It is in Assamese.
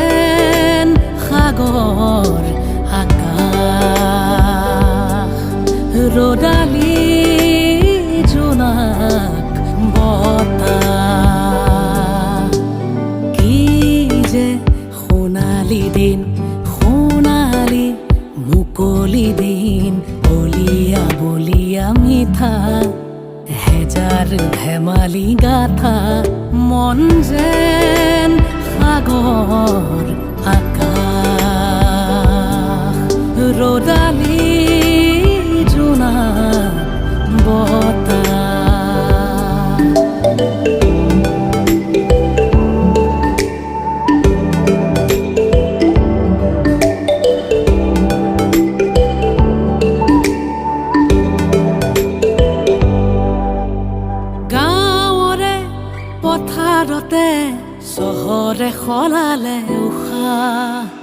যেন সাগৰ আকাশ ৰদালি জোনাক বতাহ কি যে সোণালী দিন সোণালী মুকলি দিন বলিয়া বলিয়া মিঠা হেজাৰ ধেমালি গাথা মন যেন সাগৰ আকাশ ৰদালি জোনাক বতাহ পথাৰতে চহৰে সলালে উশাহ